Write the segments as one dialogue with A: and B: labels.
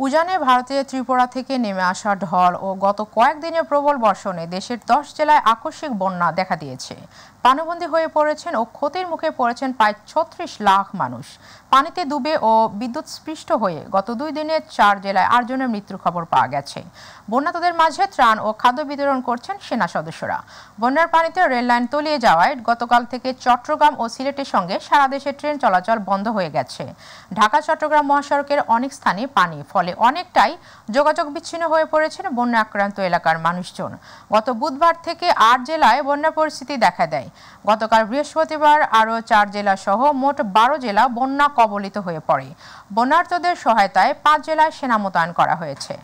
A: উজানে ভারতের ত্রিপুরা থেকে নেমে আসা ঢল ও গত কয়েকদিনের প্রবল বর্ষণে দেশের 10 জেলায় আকস্মিক বন্যা দেখা দিয়েছে। পানিবন্দী হয়ে পড়েছেন ও ক্ষতির মুখে পড়েছেন প্রায় 36 লাখ মানুষ। পানিতে ডুবে ও বিদ্যুৎস্পৃষ্ট হয়ে গত 2 দিনে 4 জেলায় 8 জনের মৃত্যুর খবর পাওয়া গেছে। বন্যাতদের মাঝে ত্রাণ ও খাদ্য বিতরণ করছেন সেনা সদস্যরা। বন্যার পানিতে রেল লাইন তলিয়ে যাওয়ায় গতকাল থেকে চট্টগ্রাম ও সিলেটের সঙ্গে সারা দেশে ট্রেন চলাচল বন্ধ হয়ে গেছে। ঢাকা চট্টগ্রাম মহাসড়কের অনেক স্থানে পানি, ফলে অনেকটাই যোগাযোগ বিচ্ছিন্ন হয়ে পড়েছেন বন্যা আক্রান্ত এলাকার মানুষজন। গত বুধবার থেকে 8 জেলায় বন্যা পরিস্থিতি দেখা দেয়। গতকাল বৃহস্পতিবার আরও 4 জেলা সহ মোট 12 জেলা বন্যা কবলিত হয়ে পড়ে। বন্যার্তদের সহায়তায় 5 জেলায় সেনা মোতায়েন করা হয়েছে।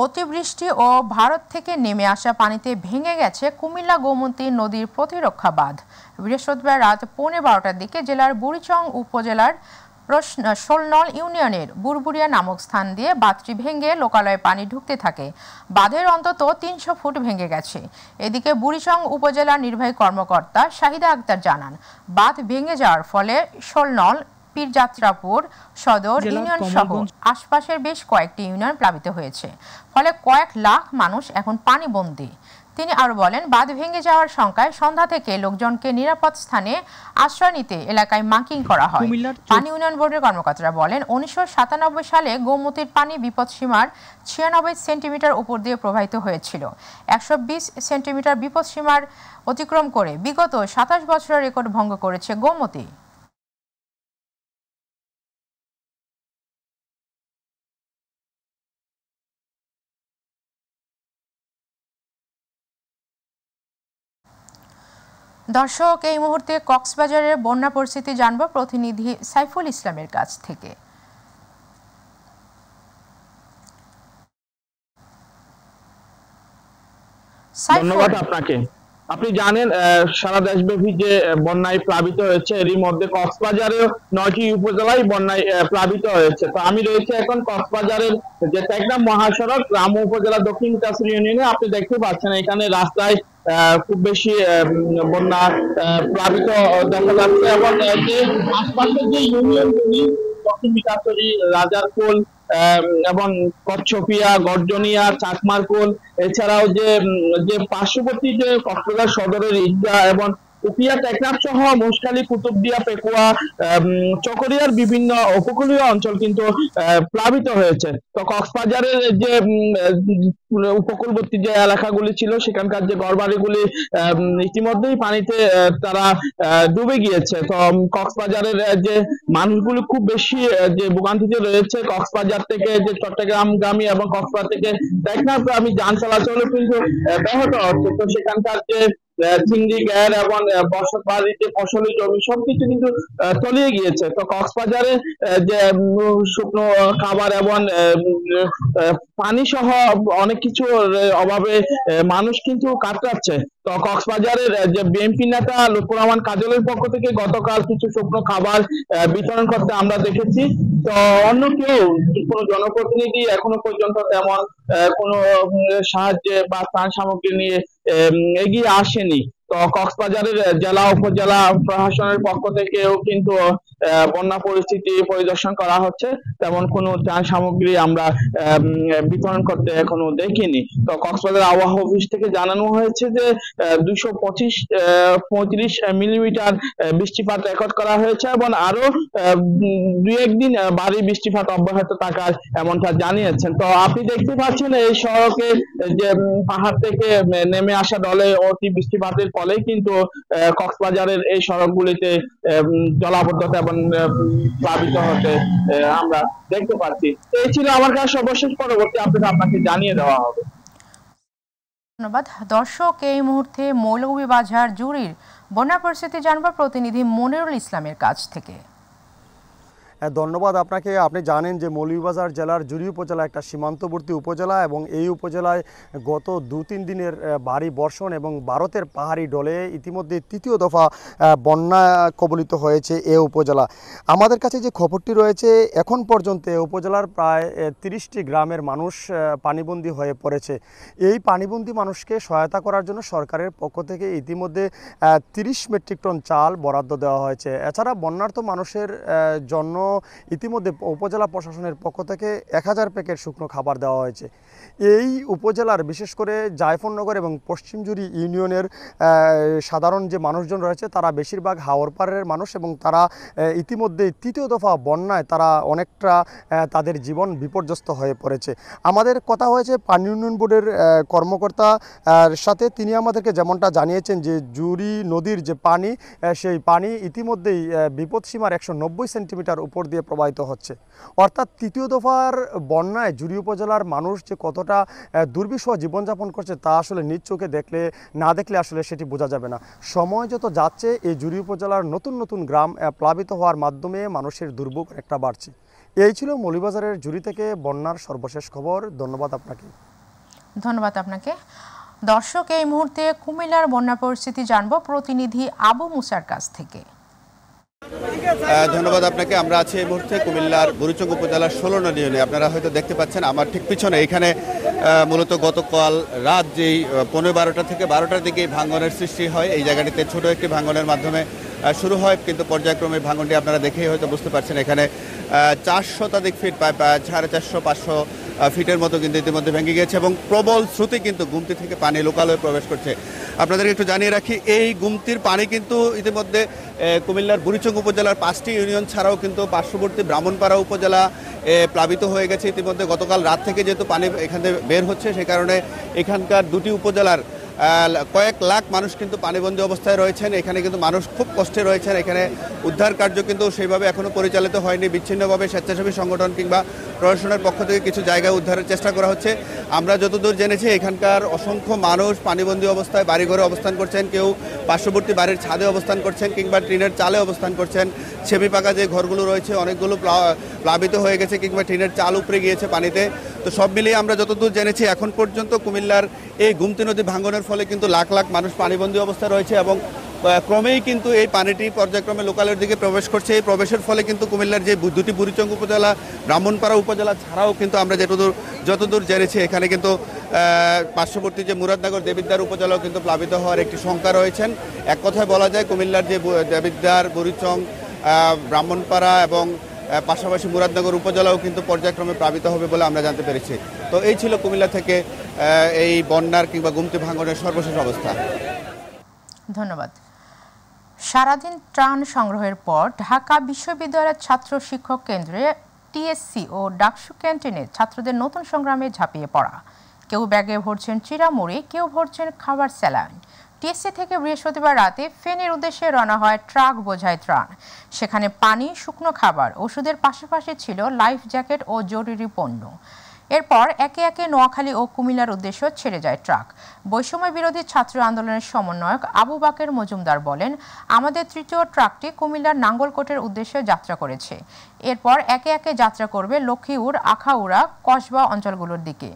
A: অতিবৃষ্টি ও ভারত থেকে নেমে আসা পানিতে ভেঙে গেছে কুমিল্লা গোমতী নদীর প্রতিরক্ষা বাঁধ। বৃহস্পতিবার রাত 11:15টার দিকে জেলার বুড়িচং উপজেলার শোলনল ইউনিয়নের বুরবুরিয়া নামক স্থান দিয়ে বাঁধটি ভেঙে লোকালয়ে পানি ঢুকতে থাকে। বাঁধের অন্তত 300 ফুট ভেঙে গেছে। এদিকে বুড়িচং উপজেলার নির্বাহী কর্মকর্তা শাহিদা আক্তার জানান, বাঁধ ভেঙে যাওয়ার ফলে শোলনল, পীরযাত্রাপুর সদর ইউনিয়ন সহ আশপাশের বেশ কয়েকটি ইউনিয়ন প্লাবিত হয়েছে। ফলে কয়েক লাখ মানুষ এখন পানিবন্দী। তিনি আরো বলেন, বাঁধ ভেঙে যাওয়ার শঙ্কায় সন্ধ্যা থেকে লোকজনকে নিরাপদ স্থানে আশ্রয় নিতে এলাকায় মার্কিং করা হয়। পানি উন্নয়ন বোর্ডের কর্মকর্তারা বলেন, 1997 সালে গোমতীর পানি বিপদসীমার 96 সেন্টিমিটার উপর দিয়ে প্রবাহিত হয়েছিল। 120 সেন্টিমিটার বিপদসীমার অতিক্রম করে বিগত 27 বছরের রেকর্ড ভঙ্গ করেছে গোমতী। দর্শক, এই মুহূর্তে কক্সবাজারের বন্যা পরিস্থিতি জানব প্রতিনিধি সাইফুল ইসলামের কাছ থেকে।
B: ধন্যবাদ আপনাকে। আপনি জানেন সারা দেশব্যাপী যে বন্যায় প্লাবিত হয়েছে, এরই মধ্যে কক্সবাজারেও 9টি উপজেলায় বন্যায় প্লাবিত হয়েছে। তো আমি রয়েছে এখন কক্সবাজারের যে টেকনাফ মহাসড়ক গ্রাম উপজেলা দক্ষিণ কাছড়ি ইউনিয়নে। আপনি দেখতে পাচ্ছেন এখানে রাস্তায় খুব বেশি বন্যা প্লাবিত দেখা যাচ্ছে, এবং যে আশপাশের যে ইউনিয়নগুলি দক্ষিণ কাছড়ি, রাজারকুল এবং কচ্ছপিয়া, গর্জনিয়া, চাকমারকুল, এছাড়াও যে পার্শ্ববর্তী যে কক্সবাজার সদরের ঈদগাহ এবং উপিয়া, টেকনাফ সহ মহেশখালী, কুতুবদিয়া, পেকুয়া, চকরিয়ার বিভিন্ন উপকূলীয় অঞ্চল কিন্তু প্লাবিত হয়েছে। তো কক্সবাজারের যে উপকূলবর্তী যে এলাকাগুলি ছিল সেখানকার যে ঘরবাড়িগুলি ইতিমধ্যেই পানিতে তারা ডুবে গিয়েছে। তো কক্সবাজারের যে মানুষগুলো খুব বেশি যে ভোগান্তিতে রয়েছে। কক্সবাজার থেকে যে চট্টগ্রামগামী এবং কক্সবাজার থেকে টেকনাফগামী যান চলাচল কিন্তু ব্যাহত হচ্ছে। তো সেখানকার যে চিংড়ি, গ্যার এবং বসত বাড়ি, যে ফসলি জমি সবকিছু কিন্তু তলিয়ে গিয়েছে। তো কক্সবাজারে যে শুকনো খাবার এবং পানি সহ অনেক কিছু অভাবে মানুষ কিন্তু কাতরাচ্ছে। তো কক্সবাজারের যে বিএনপি নেতা লুৎফর রহমান কাজলের পক্ষ থেকে গতকাল কিছু শুকনো খাবার বিতরণ করতে আমরা দেখেছি। তো অন্য কেউ, কোনো জনপ্রতিনিধি এখনো পর্যন্ত তেমন কোনো সাহায্যে বা ত্রাণ সামগ্রী নিয়ে এগিয়ে আসেনি। তো কক্সবাজারের জেলা উপজেলা প্রশাসনের পক্ষ থেকেও কিন্তু বন্যা পরিস্থিতি পরিদর্শন করা হচ্ছে, তেমন কোনো ত্রাণ সামগ্রী আমরা বিতরণ করতে এখনো দেখিনি। তো কক্সবাজার আবহাওয়া অফিস থেকে জানানো হয়েছে যে 235 মিলিমিটার বৃষ্টিপাত রেকর্ড করা হয়েছে, এবং আরো 2-1 দিন ভারী বৃষ্টিপাত অব্যাহত থাকার এমনটা জানিয়েছেন। তো আপনি দেখতে পাচ্ছেন এই সড়কে যে পাহাড় থেকে নেমে আসা ঢলে অতি বৃষ্টিপাতের ফলে কিন্তু কক্সবাজারের এই সড়কগুলিতে জলাবদ্ধতা এবং প্লাবিত হতে আমরা দেখতে পাচ্ছি। এই ছিল আমার কাছে সর্বশেষ, পরবর্তী আপডেট আপনাকে জানিয়ে দেওয়া হবে।
A: ধন্যবাদ। দর্শক, এই মুহূর্তে মৌলভীবাজার জুড়ির বন্যা পরিস্থিতি জানবো প্রতিনিধি মনিরুল ইসলামের কাছ থেকে।
C: ধন্যবাদ আপনাকে। আপনি জানেন যে মৌলভীবাজার জেলার জুড়ি উপজেলা একটা সীমান্তবর্তী উপজেলা এবং এই উপজেলায় গত 2-3 দিনের ভারী বর্ষণ এবং ভারতের পাহাড়ি ঢলে ইতিমধ্যে তৃতীয় দফা বন্যা কবলিত হয়েছে এই উপজেলা। আমাদের কাছে যে খবরটি রয়েছে এখন পর্যন্ত এই উপজেলার প্রায় 30টি গ্রামের মানুষ পানিবন্দী হয়ে পড়েছে। এই পানিবন্দী মানুষকে সহায়তা করার জন্য সরকারের পক্ষ থেকে ইতিমধ্যে 30 মেট্রিক টন চাল বরাদ্দ দেওয়া হয়েছে। এছাড়া বন্যার্ত মানুষের জন্য ইতিমধ্যে উপজেলা প্রশাসনের পক্ষ থেকে 1000 প্যাকেট শুকনো খাবার দেওয়া হয়েছে। এই উপজেলার বিশেষ করে জায়ফরনগর এবং পশ্চিমজুড়ি ইউনিয়নের সাধারণ যে মানুষজন রয়েছে তারা বেশিরভাগ হাওরপাড়ের মানুষ এবং তারা ইতিমধ্যে তৃতীয় দফা বন্যায় তারা অনেকটা তাদের জীবন বিপর্যস্ত হয়ে পড়েছে। আমাদের কথা হয়েছে পানি উন্নয়ন বোর্ডের কর্মকর্তার সাথে, তিনি আমাদেরকে যেমনটা জানিয়েছেন যে জুড়ি নদীর যে পানি সেই পানি ইতিমধ্যেই বিপদসীমার 190 সেন্টিমিটার উপর দিয়ে প্রবাহিত হচ্ছে। অর্থাৎ তৃতীয় দফার বন্যায় জুড়ি উপজেলার মানুষ যে কতটা দুর্বিষহ জীবনযাপন করছে তা আসলে নিজ চোখে না দেখলে আসলে সেটি বোঝা যাবে না। সময় যত যাচ্ছে এই জুড়ি উপজেলার নতুন নতুন গ্রাম প্লাবিত হওয়ার মাধ্যমে মানুষের দুর্ভোগ একটা বাড়ছে। এই ছিল মৌলভীবাজারের জুড়ি থেকে বন্যার সর্বশেষ খবর। ধন্যবাদ আপনাকে।
A: ধন্যবাদ আপনাকে। দর্শক, এই মুহূর্তে কুমিল্লার বন্যা পরিস্থিতি জানবো প্রতিনিধি আবু মুসার কাছ থেকে।
D: ধন্যবাদ আপনাকে। আমরা আছি এই মুহূর্তে কুমিল্লার বুড়িচং উপজেলার 16 নং ইউনিয়নে। আপনারা হয়তো দেখতে পাচ্ছেন আমার ঠিক পিছনে এখানে মূলত গতকাল রাত যেই 12:15 থেকে 12টার দিকে ভাঙনের সৃষ্টি হয়। এই জায়গাটিতে ছোট একটি ভাঙনের মাধ্যমে শুরু হয়, কিন্তু পর্যায়ক্রমে ভাঙনটি আপনারা দেখেই হয়তো বুঝতে পারছেন। এখানে 4 শতাধিক ফিট প্রায় 450-500 ফিটের মতো কিন্তু ইতিমধ্যে ভেঙে গিয়েছে এবং প্রবল স্রোতে কিন্তু গুমতি থেকে পানি লোকালয়ে প্রবেশ করছে। আপনাদেরকে একটু জানিয়ে রাখি, এই গুমতির পানি কিন্তু ইতিমধ্যে কুমিল্লার বুড়িচং উপজেলার 5টি ইউনিয়ন ছাড়াও কিন্তু পার্শ্ববর্তী ব্রাহ্মণপাড়া উপজেলা প্লাবিত হয়ে গেছে ইতিমধ্যে। গতকাল রাত থেকে যেহেতু পানি এখান থেকে বের হচ্ছে সে কারণে এখানকার 2টি উপজেলার কয়েক লাখ মানুষ কিন্তু পানিবন্দী অবস্থায় রয়েছেন। এখানে কিন্তু মানুষ খুব কষ্টে রয়েছেন। এখানে উদ্ধার কার্য কিন্তু সেইভাবে এখনও পরিচালিত হয়নি। বিচ্ছিন্নভাবে স্বেচ্ছাসেবী সংগঠন কিংবা প্রশাসনের পক্ষ থেকে কিছু জায়গায় উদ্ধারের চেষ্টা করা হচ্ছে। আমরা যতদূর জেনেছি এখানকার অসংখ্য মানুষ পানিবন্দী অবস্থায় বাড়িঘরে অবস্থান করছেন, কেউ পার্শ্ববর্তী বাড়ির ছাদে অবস্থান করছেন কিংবা টিনের চালে অবস্থান করছেন। সেমি পাকা যে ঘরগুলো রয়েছে অনেকগুলো প্লাবিত হয়ে গেছে কিংবা টিনের চাল উপড়ে গিয়েছে পানিতে। তো সব মিলিয়ে আমরা যতদূর জেনেছি এখন পর্যন্ত কুমিল্লার এই গুমতি নদী ভাঙনের ফলে কিন্তু লাখ লাখ মানুষ পানিবন্দী অবস্থায় রয়েছে এবং ক্রমেই কিন্তু এই পানিটি পর্যায়ক্রমে লোকালের দিকে প্রবেশ করছে। এই প্রবেশের ফলে কিন্তু কুমিল্লার যে 2টি বুড়িচং উপজেলা, ব্রাহ্মণপাড়া উপজেলা ছাড়াও কিন্তু আমরা যতদূর জেনেছি এখানে কিন্তু পার্শ্ববর্তী যে মুরাদনগর দেবিদ্বার উপজেলাও কিন্তু প্লাবিত হওয়ার একটি শঙ্কা রয়েছেন। এক কথায় বলা যায় কুমিল্লার যে দেবিদ্বার, বুড়িচং, ব্রাহ্মণপাড়া এবং পাশাপাশি মুরাদনগর উপজেলাও কিন্তু পর্যায়ক্রমে প্লাবিত হবে বলে আমরা জানতে পেরেছি। তো এই ছিল কুমিল্লা থেকে এই বন্যার কিংবা গুমতি ভাঙনের সর্বশেষ অবস্থা।
A: ধন্যবাদ। সারাদিন ত্রাণ সংগ্রহের পর ঢাকা বিশ্ববিদ্যালয়ের ছাত্র শিক্ষক কেন্দ্রে টিএসসি ও ডাকসু ক্যান্টিনে ছাত্রদের নতুন সংগ্রামে ঝাঁপিয়ে পড়া। কেউ ব্যাগে ভরছেন চিড়ামুড়ি, কেউ ভরছেন খাবার স্যালাইন। টিএসসি থেকে বৃহস্পতিবার রাতে ফেনীর উদ্দেশ্যে রওনা হয় ট্রাক বোঝাই ত্রাণ। সেখানে পানি, শুকনো খাবার, ওষুধের পাশাপাশি ছিল লাইফ জ্যাকেট ও জরুরি পণ্য। এরপর একে একে নোয়াখালী ও কুমিল্লার উদ্দেশ্যে ছেড়ে যায় ট্রাক। বৈষম্য বিরোধী ছাত্র আন্দোলনের সমন্বয়ক আবু বাকের মজুমদার বলেন, আমাদের তৃতীয় ট্রাকটি কুমিল্লার নাঙ্গলকোটের উদ্দেশ্যে যাত্রা করেছে। এরপর একে একে যাত্রা করবে লক্ষ্মীউর, আখাউড়া, কসবা অঞ্চলগুলোর দিকে।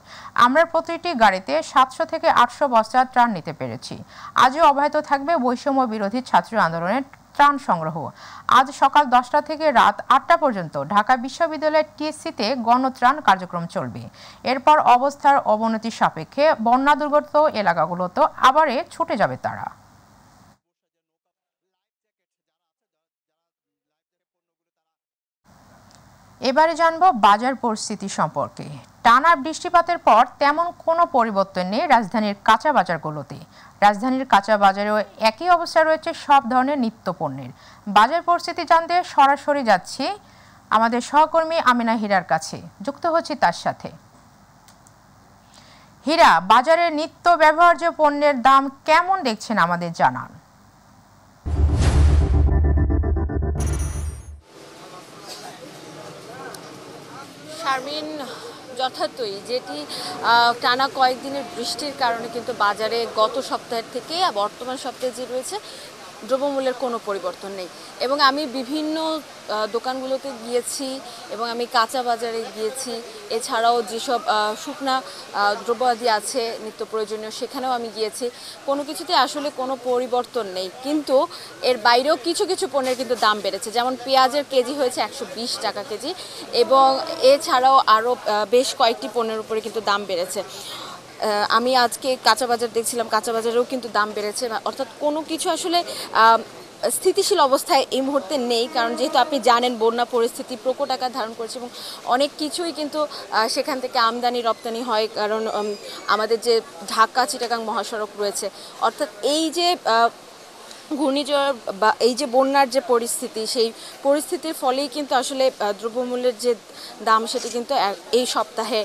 A: আমরা প্রতিটি গাড়িতে 700 থেকে 800 বস্তা ত্রাণ নিতে পেরেছি। আজও অব্যাহত থাকবে বৈষম্য বিরোধী ছাত্র আন্দোলনের ত্রাণ সংগ্রহ। আজ সকাল 10টা থেকে রাত 8টা পর্যন্ত ঢাকা বিশ্ববিদ্যালয়ের টিএসসিতে গণত্রাণ কার্যক্রম চলবে। এরপর অবস্থার অবনতি সাপেক্ষে বন্যা দুর্গত এলাকাগুলোতে আবারে ছুটে যাবে তারা। এবারে জানবো বাজার পরিস্থিতি সম্পর্কে। টানা বৃষ্টিপাতের পর তেমন কোনো পরিবর্তন নেই রাজধানীর কাঁচা বাজারগুলোতে। রাজধানীর কাঁচা বাজারেও একই অবস্থা রয়েছে সব ধরনের নিত্য পণ্যের। বাজার পরিস্থিতি জানতে সরাসরি যাচ্ছি আমাদের সহকর্মী আমিনা হীরার কাছে, যুক্ত হচ্ছি তার সাথে। হীরা, বাজারের নিত্য ব্যবহার্য পণ্যের দাম কেমন দেখছেন আমাদের জানান।
E: শারমিন, যথার্থই যেটি টানা কয়েকদিনের বৃষ্টির কারণে কিন্তু বাজারে গত সপ্তাহের থেকে বর্তমান সপ্তাহে যে রয়েছে দ্রব্যমূল্যের কোনো পরিবর্তন নেই। এবং আমি বিভিন্ন দোকানগুলোতে গিয়েছি এবং আমি কাঁচা বাজারে গিয়েছি, এছাড়াও যেসব শুকনা দ্রব্যাদি আছে নিত্য প্রয়োজনীয় সেখানেও আমি গিয়েছি, কোনো কিছুতে আসলে কোনো পরিবর্তন নেই। কিন্তু এর বাইরেও কিছু কিছু পণ্যের কিন্তু দাম বেড়েছে, যেমন পেঁয়াজের কেজি হয়েছে 120 টাকা কেজি, এবং এছাড়াও আরও বেশ কয়েকটি পণ্যের উপরে কিন্তু দাম বেড়েছে। আমি আজকে কাঁচা বাজার দেখছিলাম, কাঁচা বাজারেও কিন্তু দাম বেড়েছে। অর্থাৎ কোনো কিছু আসলে স্থিতিশীল অবস্থায় এই মুহূর্তে নেই, কারণ যেহেতু আপনি জানেন বন্যা পরিস্থিতি প্রকট আকার ধারণ করেছে এবং অনেক কিছুই কিন্তু সেখান থেকে আমদানি রপ্তানি হয়, কারণ আমাদের যে ঢাকা চিটাগাং মহাসড়ক রয়েছে। অর্থাৎ এই যে ঘূর্ণিঝড় বা এই যে বন্যার যে পরিস্থিতি, সেই পরিস্থিতির ফলেই কিন্তু আসলে দ্রব্যমূল্যের যে দাম সেটি কিন্তু এই সপ্তাহে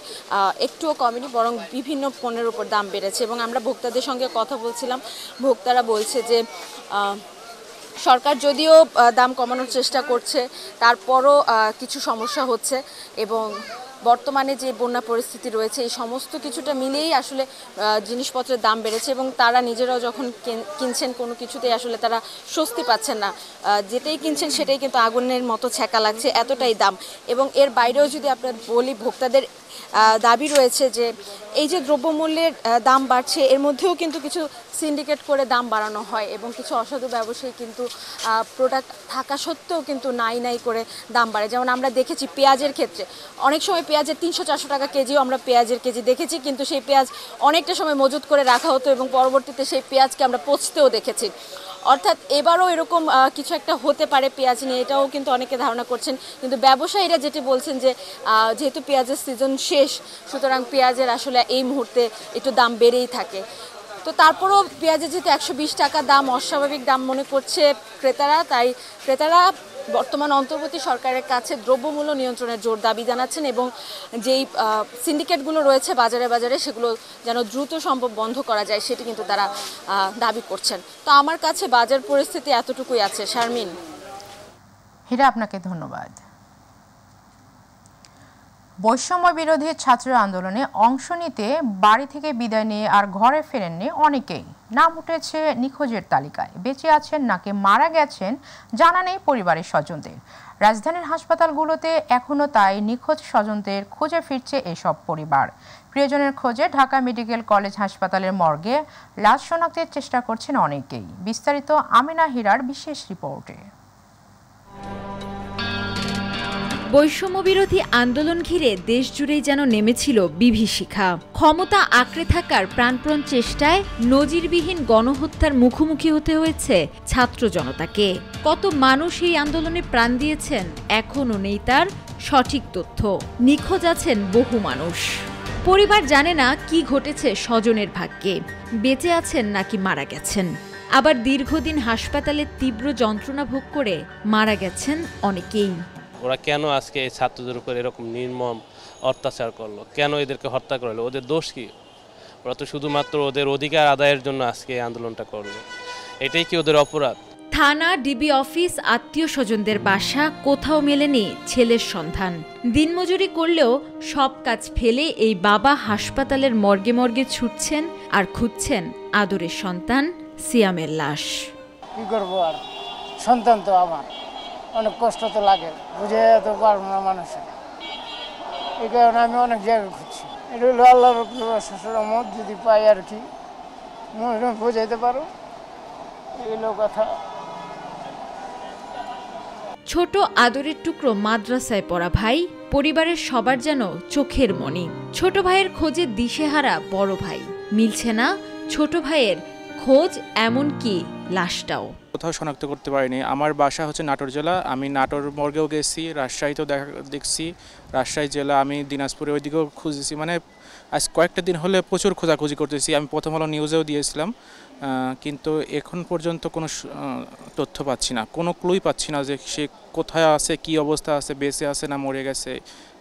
E: একটুও কমেনি, বরং বিভিন্ন পণ্যের উপর দাম বেড়েছে। এবং আমরা ভোক্তাদের সঙ্গে কথা বলছিলাম, ভোক্তারা বলছে যে সরকার যদিও দাম কমানোর চেষ্টা করছে, তারপরও কিছু সমস্যা হচ্ছে, এবং বর্তমানে যে বন্যা পরিস্থিতি রয়েছে এই সমস্ত কিছুটা মিলেই আসলে জিনিসপত্রের দাম বেড়েছে, এবং তারা নিজেরাও যখন কিনছেন কোনো কিছুতেই আসলে তারা স্বস্তি পাচ্ছেন না। যেটাই কিনছেন সেটাই কিন্তু আগুনের মতো ছ্যাঁকা লাগছে, এতটাই দাম। এবং এর বাইরেও যদি আপনার বলি, ভোক্তাদের দাবি রয়েছে যে এই যে দ্রব্যমূল্যের দাম বাড়ছে, এর মধ্যেও কিন্তু কিছু সিন্ডিকেট করে দাম বাড়ানো হয়, এবং কিছু অসাধু ব্যবসায়ী কিন্তু প্রোডাক্ট থাকা সত্ত্বেও কিন্তু নাই করে দাম বাড়ে। যেমন আমরা দেখেছি পেঁয়াজের ক্ষেত্রে, অনেক সময় পেঁয়াজের 300-400 টাকা কেজিও আমরা পেঁয়াজের কেজি দেখেছি, কিন্তু সেই পেঁয়াজ অনেকটা সময় মজুত করে রাখা হতো এবং পরবর্তীতে সেই পেঁয়াজকে আমরা পচতেও দেখেছি। অর্থাৎ এবারও এরকম কিছু একটা হতে পারে পেঁয়াজ নিয়ে, এটাও কিন্তু অনেকে ধারণা করছেন। কিন্তু ব্যবসায়ীরা যেটি বলছেন যে যেহেতু পেঁয়াজের সিজন শেষ, সুতরাং পেঁয়াজের আসলে এই মুহূর্তে একটু দাম বেড়েই থাকে। তো তারপরও পেঁয়াজের যেহেতু 120 টাকা দাম অস্বাভাবিক দাম মনে করছে ক্রেতারা, তাই ক্রেতারা বর্তমান অন্তর্বর্তী সরকারের কাছে দ্রব্যমূল্য নিয়ন্ত্রণের জোর দাবি জানাচ্ছেন, এবং যেই সিন্ডিকেটগুলো রয়েছে বাজারে বাজারে সেগুলো যেন দ্রুত সম্ভব বন্ধ করা যায় সেটি কিন্তু তারা দাবি করছেন। তো আমার কাছে বাজার পরিস্থিতি এতটুকুই আছে। শারমিন।
A: হীরা, আপনাকে ধন্যবাদ। বৈষম্য বিরোধী ছাত্র আন্দোলনে অংশ নিতে বাড়ি থেকে বিদায় নিয়ে আর ঘরে ফেরেননি অনেকেই। নাম উঠেছে নিখোঁজের তালিকায়, বেঁচে আছেন নাকি মারা গেছেন জানা নেই পরিবারের স্বজনদের। রাজধানীর হাসপাতালগুলোতে এখনো তাই নিখোঁজ স্বজনদের খুঁজে ফিরছে এসব পরিবার। প্রিয়জনের খোঁজে ঢাকা মেডিকেল কলেজ হাসপাতালের মর্গে লাশ শনাক্তের চেষ্টা করছেন অনেকেই। বিস্তারিত আমিনা হীরার বিশেষ রিপোর্টে।
F: বৈষম্য বিরোধী আন্দোলন ঘিরে দেশ জুড়েই যেন নেমেছিল বিভীষিকা। ক্ষমতা আঁকড়ে থাকার প্রাণপণ চেষ্টায় নজিরবিহীন গণহত্যার মুখোমুখি হতে হয়েছে ছাত্র জনতাকে। কত মানুষ এই আন্দোলনে প্রাণ দিয়েছেন এখনও নেই তার সঠিক তথ্য। নিখোঁজ আছেন বহু মানুষ। পরিবার জানে না কি ঘটেছে স্বজনের ভাগ্যে, বেঁচে আছেন নাকি মারা গেছেন। আবার দীর্ঘদিন হাসপাতালে তীব্র যন্ত্রণা ভোগ করে মারা গেছেন অনেকেই।
G: ওরা কেন আজকে এই ছাত্রদের উপর এরকম নির্মম অত্যাচার করলো, কেন এদেরকে হত্যা করলো, ওদের দোষ কি? ওরা তো শুধুমাত্র ওদের অধিকার আদায়ের জন্য আজকে এই আন্দোলনটা করলো, এটাই কি ওদের অপরাধ?
F: থানা, ডিবি অফিস, আত্মীয় স্বজনদের বাসা, কোথাও মেলেনি ছেলের সন্ধান। দিনমজুরি করলেও সব কাজ ফেলে এই বাবা হাসপাতালের মর্গে মর্গে ছুটছেন আর খুঁজছেন আদরের সন্তান সিয়ামের লাশ।
H: কি করবো আর, সন্তান তো আমার, অনেক কষ্ট তো লাগে, বুঝে তো পারবো না মানুষের। এই কারণে আমি অনেক জায়গায় খুঁজছি। এটা হলো আল্লাহর রহমত, যদি পাই আর কি বোঝাইতে পারো, এগুলো কথা।
F: ছোট আদরের টুকরো মাদ্রাসায় পড়া ভাই, পরিবারের সবার যেন চোখের মণি। ছোট ভাইয়ের খোঁজে দিশেহারা বড় ভাই, মিলছে না ছোট ভাইয়ের খোঁজ, এমনকি লাশটাও
I: কোথাও শনাক্ত করতে পারিনি। আমার বাসা হচ্ছে নাটোর জেলা, আমি নাটোর মর্গেও গেছি, রাজশাহীতেও দেখছি, রাজশাহী জেলা, আমি দিনাজপুরে ওইদিকেও খুঁজেছি। মানে আজ কয়েকটা দিন হলে প্রচুর খোঁজাখুঁজি করতেছি। আমি প্রথম আলো নিউজেও দিয়েছিলাম, কিন্তু এখন পর্যন্ত কোনো তথ্য পাচ্ছি না, কোনো ক্লুই পাচ্ছি না যে সে কোথায় আছে, কি অবস্থা আছে, বেঁচে আছে না মরে গেছে,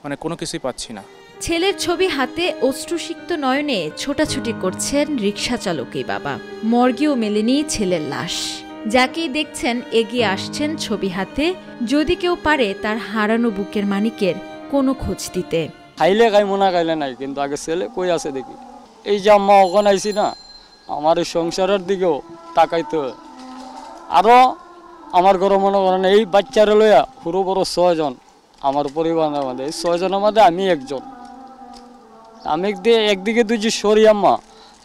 I: মানে কোনো কিছুই পাচ্ছি না।
F: ছেলের ছবি হাতে অশ্রুসিক্ত নয়নে ছোটাছুটি করছেন রিকশা চালকই বাবা। মর্গেও মেলেনি ছেলের লাশ। যাকেই দেখছেন এগিয়ে আসছেন ছবি হাতে, যদি কেউ পারে তার হারানো বুকের মানিকের কোনো খোঁজ দিতে।
J: খাইলে খাইমো না খাইলে নাই, কিন্তু আগে ছেলে কই আছে দেখি। এই যে আম্মা ওখানে আইসি না, আমার সংসারের দিকেও তাকাইতে আরও আমার ঘরে মনে করেন এই বাচ্চারা লইয়া পুরো বড় 6 জন আমার পরিবারের মধ্যে, এই 6 জনের মধ্যে আমি একজন। আমি একদিকে দুই যে সরি আম্মা,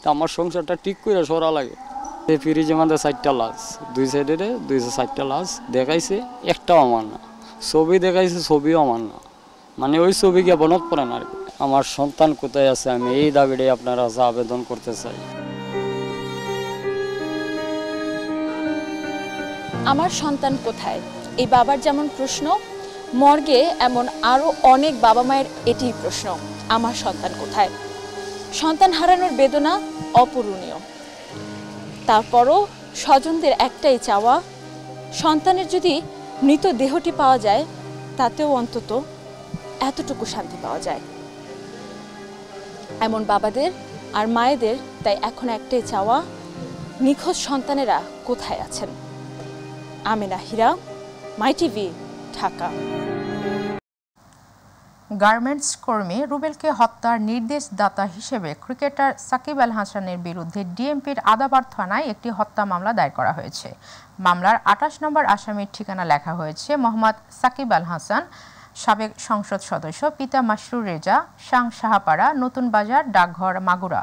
J: তা আমার সংসারটা ঠিক করে সরা লাগে। এই ফ্রিজের মধ্যে 4টা লাশ, দুই সাইডে 4টা লাশ দেখাইছে, একটাও আমার না। ছবি দেখাইছে, ছবিও আমার না, মানে ওই ছবিকে বনত পড়েন আর কি। আমার সন্তান কোথায় আছে, আমি এই দাবিটাই আপনার কাছে আবেদন করতে চাই।
E: আমার সন্তান কোথায়, এই বাবার যেমন প্রশ্ন, মর্গে এমন আরও অনেক বাবা মায়ের এটিই প্রশ্ন, আমার সন্তান কোথায়। সন্তান হারানোর বেদনা অপূরণীয়, তারপরও স্বজনদের একটাই চাওয়া, সন্তানের যদি মৃত দেহটি পাওয়া যায় তাতেও অন্তত এতটুকু শান্তি পাওয়া যায়। এমন বাবাদের আর মায়েদের তাই এখন একটাই চাওয়া, নিখোঁজ সন্তানেরা কোথায় আছেন। আমেনা হীরা, মাই টিভি, ঢাকা।
A: গার্মেন্টস কর্মী রুবেলকে হত্যার নির্দেশদাতা হিসেবে ক্রিকেটার সাকিব আল হাসানের বিরুদ্ধে ডিএমপির আদাবার থানায় একটি হত্যা মামলা দায়ের করা হয়েছে। মামলার 28 নম্বর আসামির ঠিকানা লেখা হয়েছে মোহাম্মদ সাকিব আল হাসান, সাবেক সংসদ সদস্য, পিতা মাসরুর রেজা, শাহপাড়া, নতুন বাজার, ডাকঘর, মাগুরা।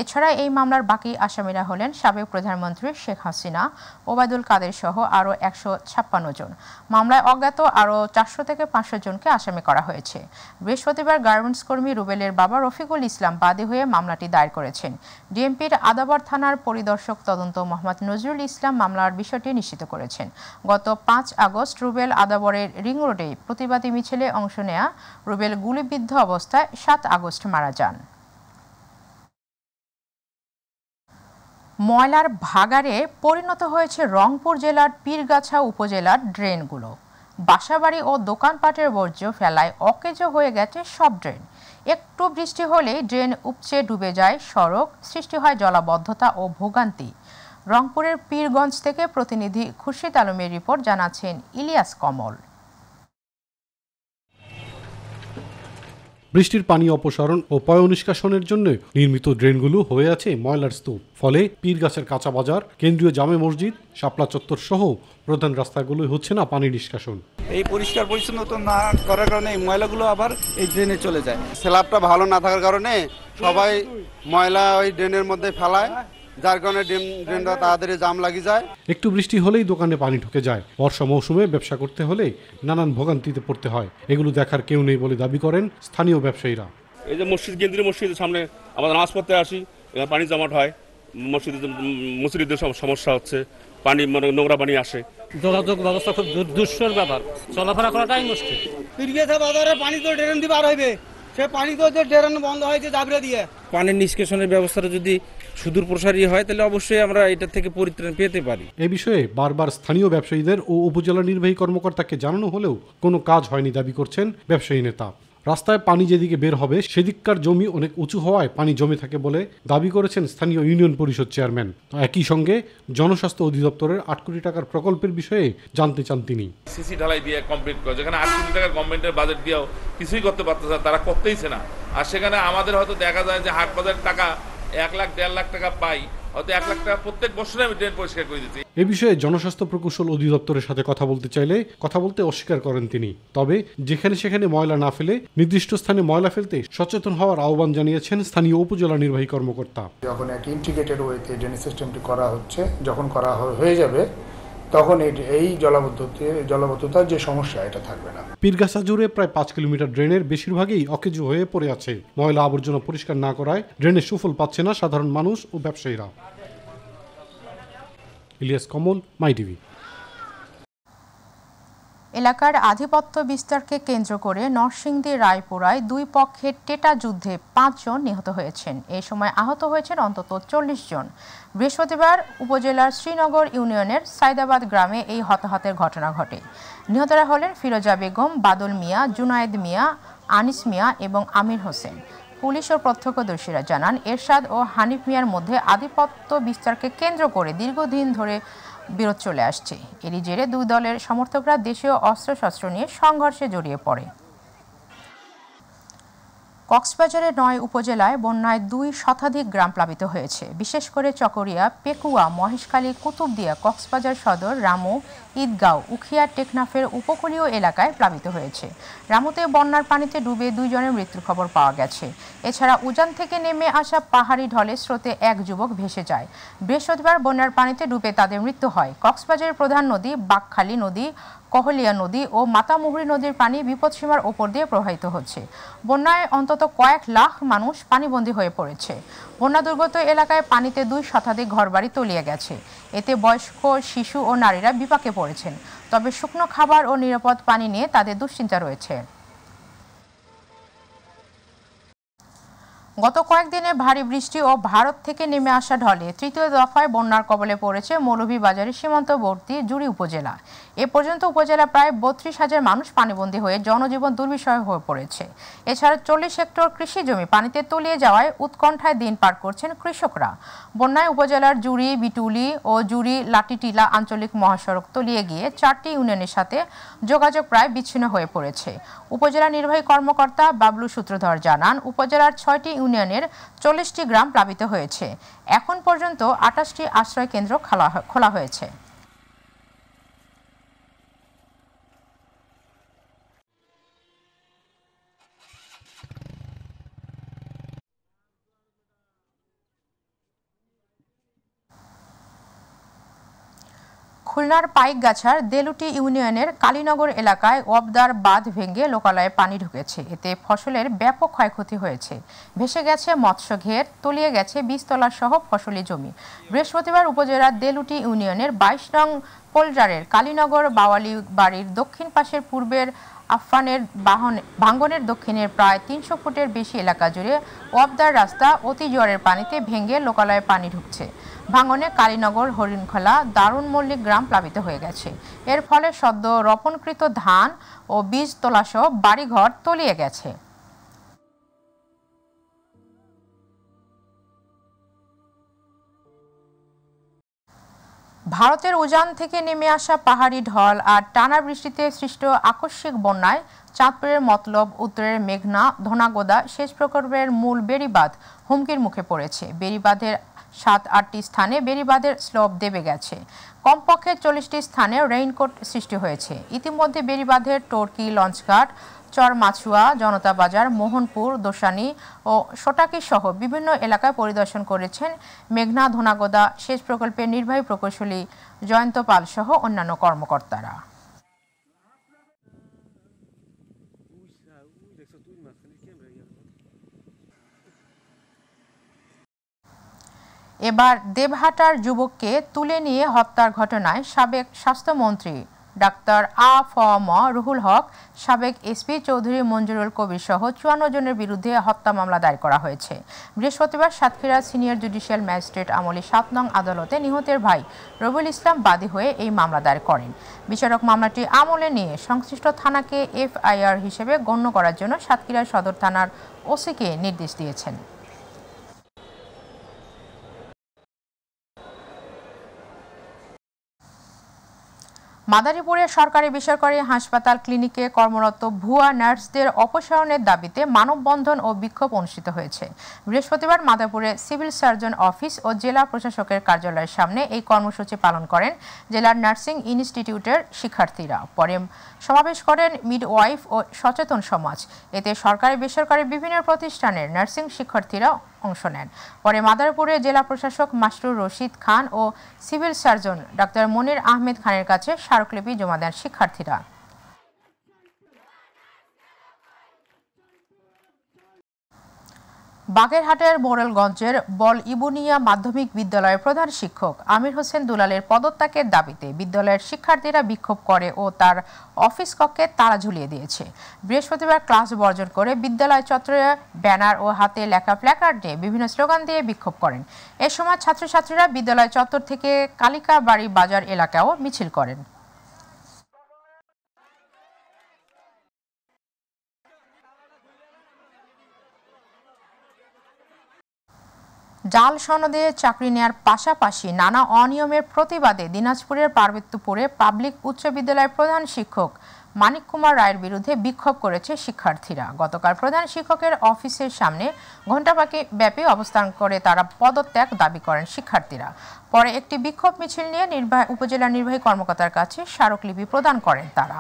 A: এছাড়া এই মামলার বাকি আসামিরা হলেন সাবেক প্রধানমন্ত্রী শেখ হাসিনা, ওবায়দুল কাদের সহ আরও 156 জন। মামলায় অজ্ঞাত আরও 400 থেকে 500 জনকে আসামি করা হয়েছে। বৃহস্পতিবার গার্মেন্টস কর্মী রুবেলের বাবা রফিকুল ইসলাম বাদী হয়ে মামলাটি দায়ের করেছেন। ডিএমপির আদাবর থানার পরিদর্শক তদন্ত মোহাম্মদ নজরুল ইসলাম মামলার বিষয়টি নিশ্চিত করেছেন। গত 5 আগস্ট রুবেল আদাবরের রিং রোডে প্রতিবাদী মিছিলে অংশ নেয়া রুবেল গুলিবিদ্ধ অবস্থায় 7 আগস্ট মারা যান। ময়লার ভাগাড়ে পরিণত হয়েছে রংপুর জেলার পীরগাছা উপজেলার ড্রেনগুলো। বাসাবাড়ি ও দোকানপাটের বর্জ্য ফেলায় অকেজো হয়ে গেছে সব ড্রেন। একটু বৃষ্টি হলেই ড্রেন উপচে ডুবে যায় সড়ক, সৃষ্টি হয় জলাবদ্ধতা ও ভোগান্তি। রংপুরের পীরগঞ্জ থেকে প্রতিনিধি খুরশিদ আলমের রিপোর্ট, জানাচ্ছেন ইলিয়াস কমল।
K: বৃষ্টির পানি অপসারণ ও পয়ঃনিষ্কাশনের জন্য নির্মিত ড্রেনগুলো হয়ে আছে ময়লার স্তূপ। ফলে পীরগাছের কাঁচা বাজার, কেন্দ্রীয় জামে মসজিদ, শাপলা চত্বর সহ প্রধান রাস্তাগুলো হচ্ছে না পানি নিষ্কাশন।
L: এই পরিষ্কার পরিচ্ছন্নতা না করার কারণে এই ময়লাগুলো আবার এই ড্রেনে চলে যায়।
M: স্ল্যাবটা ভালো না থাকার কারণে সবাই ময়লা ওই ড্রেনের মধ্যে ফেলায়, যার কারণে ড্রেনটা তাড়াতাড়ি জাম লাগি যায়।
K: একটু বৃষ্টি হলেই দোকানে পানি ঢুকে যায়। বর্ষা মৌসুমে ব্যবসা করতে হলে নানান ভোগান্তিতে পড়তে হয়। এগুলো দেখার কেউ নেই বলে দাবি করেন স্থানীয় ব্যবসায়ীরা।
N: এই যে মসজিদ, কেন্দ্রীয় মসজিদের সামনে আমরা নামাজ পড়তে আসি, এখানে পানি জমাট হয়, মসজিদের সমস্যা হচ্ছে, পানি মানে নোংরা পানি আসে।
O: যোগাযোগ ব্যবস্থা খুব দুষ্কর ব্যাপার, চলাফেরা করাটাই মুশকিল।
L: পীরগাছা বাজারে পানি তো ড্রেন দিয়ে বার হইবে, সে পানি তো ড্রেন বন্ধ হয়েছে জাবরে দিয়ে।
P: পানির নিষ্কাশনের ব্যবস্থাটা যদি সুদূর প্রসারী হয় তাহলে অবশ্যই আমরা এটা থেকে পরিত্রাণ পেতে পারি।
K: এ বিষয়ে বারবার স্থানীয় ব্যবসায়ীদের ও উপজেলা নির্বাহী কর্মকর্তাকে জানানো হলেও কোনো কাজ হয়নি দাবি করছেন ব্যবসায়ী নেতা। রাস্তায় পানি যেদিকে বের হবে সেদিককার জমি অনেক উঁচু হওয়ায় পানি জমে থাকে বলে দাবি করেছেন স্থানীয় ইউনিয়ন পরিষদ চেয়ারম্যান। একই সঙ্গে জনস্বাস্থ্য অধিদপ্তরের 8 কোটি টাকার প্রকল্পের বিষয়ে জানতে চান তিনি।
Q: সিসি ঢালাই দিয়ে কমপ্লিট করে, যেখানে 8 কোটি টাকার গভর্নমেন্টের বাজেট দিয়েও কিছুই করতে পারতেছে না, তারা করতেইছে না। আর সেখানে আমাদের হয়তো দেখা যায় যে হাট বাজারের টাকা 1 লাখ 1.5 লাখ টাকা পাই, হয়তো 1 লাখ টাকা প্রত্যেক বছরে আমি ড্রেন পরিষ্কার করে দিচ্ছি।
K: এ বিষয়ে জনস্বাস্থ্য প্রকৌশল অধিদপ্তরের সাথে কথা বলতে চাইলে কথা বলতে অস্বীকার করেন তিনি। তবে যেখানে সেখানে ময়লা না ফেলে নির্দিষ্ট স্থানে ময়লা ফেলতে সচেতন হওয়ার আহ্বান জানিয়েছেন স্থানীয় উপজেলা নির্বাহী কর্মকর্তা।
R: যখন একটা ইন্টিগ্রেটেড ওয়েতে ড্রেনেজ সিস্টেমটি করা হচ্ছে, যখন করা হয়ে যাবে তখন এই জলাবদ্ধতার যে সমস্যা এটা থাকবে না।
K: পীরগাছা জুড়ে প্রায় 5 কিলোমিটার ড্রেনের বেশিরভাগই অকেজো হয়ে পড়ে আছে। ময়লা আবর্জনা পরিষ্কার না করায় ড্রেনের সুফল পাচ্ছে না সাধারণ মানুষ ও ব্যবসায়ীরা। ইলিয়াস কমল, মাই টিভি।
A: এলাকার আধিপত্য বিস্তারকে কেন্দ্র করে নরসিংদী রায়পুরায় 2 পক্ষের টেটা যুদ্ধে 5 জন নিহত হয়েছেন। এই সময় আহত হয়েছেন অন্তত 40 জন। বৃহস্পতিবার উপজেলার শ্রীনগর ইউনিয়নের সাইদাবাদ গ্রামে এই হতাহতের ঘটনা ঘটে। নিহতরা হলেন ফিরোজা বেগম, বাদল মিয়া, জুনায়েদ মিয়া, আনিস মিয়া এবং আমির হোসেন। পুলিশ ও প্রত্যক্ষদর্শীরা জানান, এরশাদ ও হানিফ মিয়ার মধ্যে আধিপত্য বিস্তারকে কেন্দ্র করে দীর্ঘদিন ধরে বিরোধ চলে আসছে। এরই জেরে 2 দলের সমর্থকরা দেশীয় অস্ত্রশস্ত্র নিয়ে সংঘর্ষে জড়িয়ে পড়ে। কক্সবাজারের ৯ উপজেলায় বন্যায় ২ শতাধিক গ্রাম প্লাবিত হয়েছে। বিশেষ করে চকরিয়া, পেকুয়া, মহেশখালী, কুতুবদিয়া, কক্সবাজার সদর, রামু, ঈদগাঁও, উখিয়া, টেকনাফের উপকূলীয় এলাকায় প্লাবিত হয়েছে। রামুতে বন্যার পানিতে ডুবে ২ জনের মৃত্যুর খবর পাওয়া গেছে। এছাড়া উজান থেকে নেমে আসা পাহাড়ি ঢলে স্রোতে এক যুবক ভেসে যায়। বৃহস্পতিবার বন্যার পানিতে ডুবে তাদের মৃত্যু হয়। কক্সবাজারের প্রধান নদী বাকখালী নদী, কহলিয়া নদী ও মাতামুহুরী নদীর পানি বিপদসীমার ওপর দিয়ে প্রবাহিত হচ্ছে। বন্যায় অন্তত কয়েক লাখ মানুষ পানিবন্দী হয়ে পড়েছে। বন্যা দুর্গত এলাকায় পানিতে ২ শতাধিক ঘরবাড়ি তলিয়ে গেছে। এতে বয়স্ক, শিশু ও নারীরা বিপাকে পড়েছেন। তবে শুকনো খাবার ও নিরাপদ পানি নিয়ে তাদের দুশ্চিন্তা রয়েছে। গত কয়েকদিনে ভারী বৃষ্টি ও ভারত থেকে নেমে আসা ঢলে তৃতীয় দফায় বন্যার কবলে পড়েছে মৌলভীবাজারের সীমান্তবর্তী জুড়ি উপজেলা। এ পর্যন্ত উপজেলা প্রায় ৩২,০০০ মানুষ পানিবন্দী হয়ে জনজীবন দুর্বিষহ হয়ে পড়েছে। এছাড়া ৪০ হেক্টর কৃষি জমি পানিতে তলিয়ে যাওয়ায় উৎকণ্ঠায় দিন পার করছেন কৃষকরা। বন্যায় উপজেলার জুড়ি, বিটুলি ও জুড়ি লাটিটিলা আঞ্চলিক মহাসড়ক তলিয়ে গিয়ে ৪টি ইউনিয়নের সাথে যোগাযোগ প্রায় বিচ্ছিন্ন হয়ে পড়েছে। উপজেলা নির্বাহী কর্মকর্তা বাবলু সূত্রধর জানান, উপজেলার ৬টি ইউনিয়নের ৪০টি গ্রাম প্লাবিত হয়েছে। এখন পর্যন্ত ২৮টি আশ্রয় কেন্দ্র খোলা হয়েছে। খুলনার পাইকগাছার দেলুটি ইউনিয়নের কালীনগর এলাকায় ওয়াবদার বাঁধ ভেঙে লোকালয়ে পানি ঢুকেছে। এতে ফসলের ব্যাপক ক্ষয়ক্ষতি হয়েছে। ভেসে গেছে মৎস্য ঘের, তলিয়ে গেছে বীজতলা সহ ফসলি জমি। বৃহস্পতিবার উপজেলার দেলুটি ইউনিয়নের ২২ নং পোলজারের কালীনগর বাওয়ালি বাড়ির দক্ষিণ পাশের পূর্বের আফফানের ভাঙ্গনের দক্ষিণের প্রায় ৩০০ ফুটের বেশি এলাকা জুড়ে ওয়াবদার রাস্তা অতি জোয়ারের পানিতে ভেঙে লোকালয়ে পানি ঢুকছে। ভাঙ্গনে কালীনগর, হরিণখোলা, দারুণ মল্লিক গ্রাম প্লাবিত হয়ে গেছে। এর ফলে সদ্য রোপণকৃত ধান ও বীজ তোলাসহ বাড়িঘর তলিয়ে গেছে। ভারতের উজান থেকে নেমে আসা পাহাড়ি ঢল আর টানা বৃষ্টিতে সৃষ্ট আকস্মিক বন্যায় চাঁদপুরের মতলব, উত্তরের মেঘনা, ধনাগোদা সেচ প্রকল্পের মূল বেড়িবাঁধ হুমকির মুখে পড়েছে। বেড়িবাঁধের ৭-৮টি স্থানে বেড়িবাঁধের স্লোপ দেবে গেছে। কমপক্ষে ৪০টি স্থানে রেইনকোট সৃষ্টি হয়েছে। ইতিমধ্যে বেড়িবাঁধের টর্কি, লঞ্চঘাট, চরমাছুয়া, জনতা বাজার, মোহনপুর, দোসানি ও সোটাকি সহ বিভিন্ন এলাকায় পরিদর্শন করেছেন মেঘনা ধনাগোদা সেচ প্রকল্পের নির্বাহী প্রকৌশলী জয়ন্ত পাল সহ অন্যান্য কর্মকর্তারা। এবার দেবহাটার যুবককে তুলে নিয়ে হত্যার ঘটনায় সাবেক স্বাস্থ্যমন্ত্রী ডাক্তার আ.ফ.ম. রুহুল হক, সাবেক এসপি চৌধুরী মঞ্জুরুল কবির সহ ৫৪ জনের বিরুদ্ধে হত্যা মামলা দায়ের করা হয়েছে। বৃহস্পতিবার সাতক্ষীরা সিনিয়র জুডিশিয়াল ম্যাজিস্ট্রেট আমলে ৭ নং আদালতে নিহতের ভাই রবিউল ইসলাম বাদী হয়ে এই মামলা দায়ের করেন। বিচারক মামলাটি আমলে নিয়ে সংশ্লিষ্ট থানাকে এফআইআর হিসেবে গণ্য করার জন্য সাতক্ষীরা সদর থানার ওসিকে নির্দেশ দিয়েছেন। মাদারীপুরে সরকারি বেসরকারি হাসপাতাল ক্লিনিকে কর্মরত ভুয়া নার্সদের অপসারণের দাবিতে মানববন্ধন ও বিক্ষোভ অনুষ্ঠিত হয়েছে। বৃহস্পতিবার মাদারীপুরে সিভিল সার্জন অফিস ও জেলা প্রশাসকের কার্যালয়ের সামনে এই কর্মসূচি পালন করেন জেলার নার্সিং ইনস্টিটিউটের শিক্ষার্থীরা। পরে সমাবেশ করেন মিডওয়াইফ ও সচেতন সমাজ। এতে সরকারি বেসরকারি বিভিন্ন প্রতিষ্ঠানের নার্সিং শিক্ষার্থীরা অংশ নেন। পরে মাদারীপুরে জেলা প্রশাসক মাসরুর রশিদ খান ও সিভিল সার্জন ডাক্তার মনির আহমেদ খানের কাছে স্মারকলিপি জমা দেন শিক্ষার্থীরা। বাগেরহাটের মোরেলগঞ্জের বল ইবুনিয়া মাধ্যমিক বিদ্যালয়ের প্রধান শিক্ষক আমির হোসেন দুলালের পদত্যাগের দাবিতে বিদ্যালয়ের শিক্ষার্থীরা বিক্ষোভ করে ও তার অফিস কক্ষে তালা ঝুলিয়ে দিয়েছে। বৃহস্পতিবার ক্লাস বর্জন করে বিদ্যালয় চত্বরে ব্যানার ও হাতে লেখা প্ল্যাকার্ড নিয়ে বিভিন্ন স্লোগান দিয়ে বিক্ষোভ করেন। এ সময় ছাত্রছাত্রীরা বিদ্যালয় চত্বর থেকে কালিকাবাড়ি বাজার এলাকাও মিছিল করেন। জাল সনদে চাকরি নেয়ার পাশাপাশি নানা অনিয়মের প্রতিবাদে দিনাজপুরের পার্বত্যপুরে পাবলিক উচ্চ বিদ্যালয়ের প্রধান শিক্ষক মানিক কুমার রায়ের বিরুদ্ধে বিক্ষোভ করেছে শিক্ষার্থীরা। গতকাল প্রধান শিক্ষকের অফিসের সামনে ঘণ্টাব্যাপী অবস্থান করে তারা পদত্যাগ দাবি করেন শিক্ষার্থীরা। পরে একটি বিক্ষোভ মিছিল নিয়ে উপজেলা নির্বাহী কর্মকর্তার কাছে স্মারকলিপি প্রদান করেন তারা।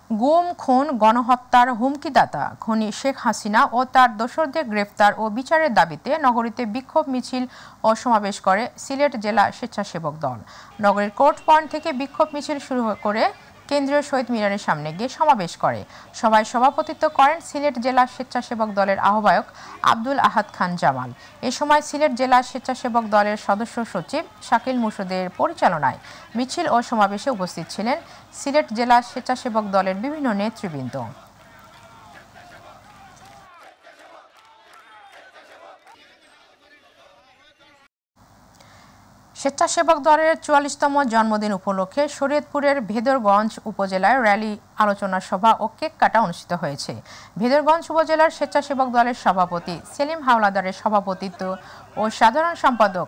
A: গুম, খুন, গণহত্যার হুমকিদাতা খনি শেখ হাসিনা ও তার দোসরদের গ্রেফতার ও বিচারের দাবিতে নগরীতে বিক্ষোভ মিছিল ও সমাবেশ করে সিলেট জেলা স্বেচ্ছাসেবক দল। নগরীর কোর্ট পয়েন্ট থেকে বিক্ষোভ মিছিল শুরু করে কেন্দ্রীয় শহীদ মিনারের সামনে গিয়ে সমাবেশ করে। সভায় সভাপতিত্ব করেন সিলেট জেলা স্বেচ্ছাসেবক দলের আহ্বায়ক আব্দুল আহাদ খান জামাল। এ সময় সিলেট জেলা স্বেচ্ছাসেবক দলের সদস্য সচিব শাকিল মুর্শিদের পরিচালনায় মিছিল ও সমাবেশে উপস্থিত ছিলেন সিলেট জেলা স্বেচ্ছাসেবক দলের বিভিন্ন নেতৃবৃন্দ। স্বেচ্ছাসেবক দলের ৪৪তম জন্মদিন উপলক্ষে শরীয়তপুরের ভেদরগঞ্জ উপজেলায় র্যালি, আলোচনা সভা ও কেক কাটা অনুষ্ঠিত হয়েছে। ভেদরগঞ্জ উপজেলার স্বেচ্ছাসেবক দলের সভাপতি সেলিম হাওলাদারের সভাপতিত্ব ও সাধারণ সম্পাদক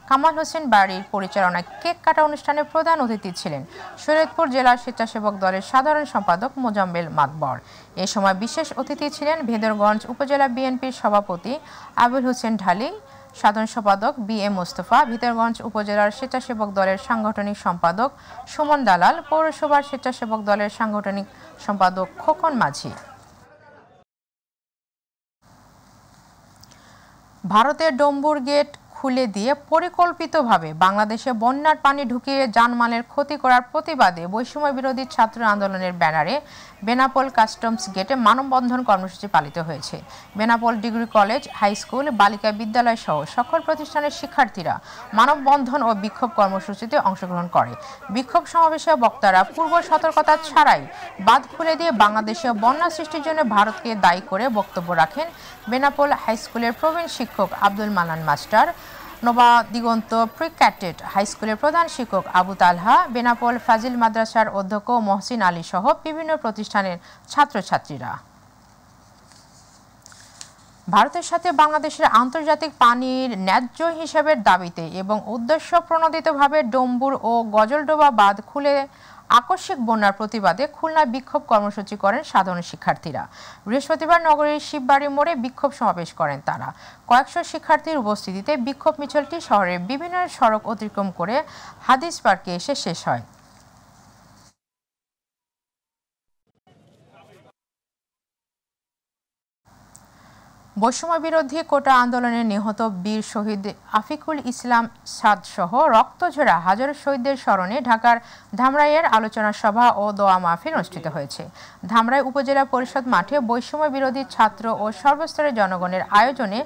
A: কামাল হোসেন বাড়ির পরিচালনায় কেক কাটা অনুষ্ঠানে প্রধান অতিথি ছিলেন শরীয়তপুর জেলা স্বেচ্ছাসেবক দলের সাধারণ সম্পাদক মোজাম্মেল মাতবর। এ সময় বিশেষ অতিথি ছিলেন ভেদরগঞ্জ উপজেলা বিএনপির সভাপতি আবুল হোসেন ঢালি, সাধারণ সম্পাদক BM মোস্তফা, ভিতরগঞ্জ উপজেলার স্বেচ্ছাসেবক দলের সাংগঠনিক সম্পাদক সুমন দালাল, পৌরসভার স্বেচ্ছাসেবক দলের সাংগঠনিক সম্পাদক খোকন মাঝি। ভারতের ডম্বুর গেট খুলে দিয়ে পরিকল্পিতভাবে বাংলাদেশে বন্যার পানি ঢুকিয়ে জানমালের ক্ষতি করার প্রতিবাদে বৈষম্য বিরোধী ছাত্র আন্দোলনের ব্যানারে বেনাপোল কাস্টমস গেটে মানববন্ধন কর্মসূচি পালিত হয়েছে। Benapole degree college, high school, বালিকা বিদ্যালয় সহ সকল প্রতিষ্ঠানের শিক্ষার্থীরা মানববন্ধন ও বিক্ষোভ কর্মসূচিতে অংশগ্রহণ করে। বিক্ষোভ সমাবেশে বক্তারা পূর্ব সতর্কতা ছাড়াই বাঁধ খুলে দিয়ে বাংলাদেশে বন্যা সৃষ্টির জন্য ভারতকে দায়ী করে বক্তব্য রাখেন বেনাপোল হাই স্কুলের প্রবীণ শিক্ষক আব্দুল মান্নান মাস্টার, নবা দিগন্ত প্রি ক্যাডেট হাই স্কুলের প্রধান শিক্ষক আবু তালহা, বেনাপোল ফাজিল মাদ্রাসার অধ্যক্ষ মহসিন আলী সহ বিভিন্ন প্রতিষ্ঠানের ছাত্রছাত্রীরা। ভারতের সাথে বাংলাদেশের আন্তর্জাতিক পানির ন্যায্য হিসাবের দাবিতে এবং উদ্দেশ্য প্রণোদিতভাবে ডম্বুর ও গজলডোবা বাঁধ খুলে আকস্মিক বন্যার প্রতিবাদে খুলনায় বিক্ষোভ কর্মসূচি করেন সাধারণ শিক্ষার্থীরা। বৃহস্পতিবার নগরীর শিববাড়ি মোড়ে বিক্ষোভ সমাবেশ করেন তারা। কয়েকশো শিক্ষার্থীর উপস্থিতিতে বিক্ষোভ মিছিলটি শহরের বিভিন্ন সড়ক অতিক্রম করে হাদিস পার্কে এসে শেষ হয়। বৈষম্য বিরোধী কোটা আন্দোলনে নিহত বীর শহীদ আফিকুল ইসলাম সাদ সহ রক্তঝরা হাজারো শহীদদের স্মরণে ঢাকার ধামরাইয়ের আলোচনা সভা ও দোয়া মাহফিল অনুষ্ঠিত হয়েছে। ধামরাই উপজেলা পরিষদ মাঠে বৈষম্য বিরোধী ছাত্র ও সর্বস্তরের জনগণের আয়োজনে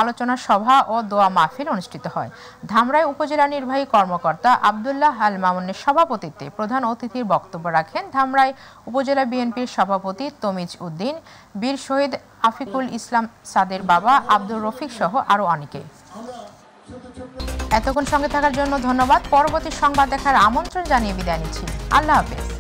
A: আলোচনা সভা ও দোয়া মাহফিল অনুষ্ঠিত হয়। ধামরাই উপজেলা নির্বাহী কর্মকর্তা আব্দুল্লাহ আল মামুনের সভাপতিত্বে প্রধান অতিথির বক্তব্য রাখেন ধামরাই উপজেলা বিএনপির সভাপতি তমিজ উদ্দিন, বীর শহীদ আফিকুল ইসলাম সাদের বাবা আব্দুর রফিক সহ আরো অনেকে। এতক্ষণ সঙ্গে থাকার জন্য ধন্যবাদ। পরবর্তী সংবাদ দেখার আমন্ত্রণ জানিয়ে বিদায় নিচ্ছি। আল্লাহ হাফেজ।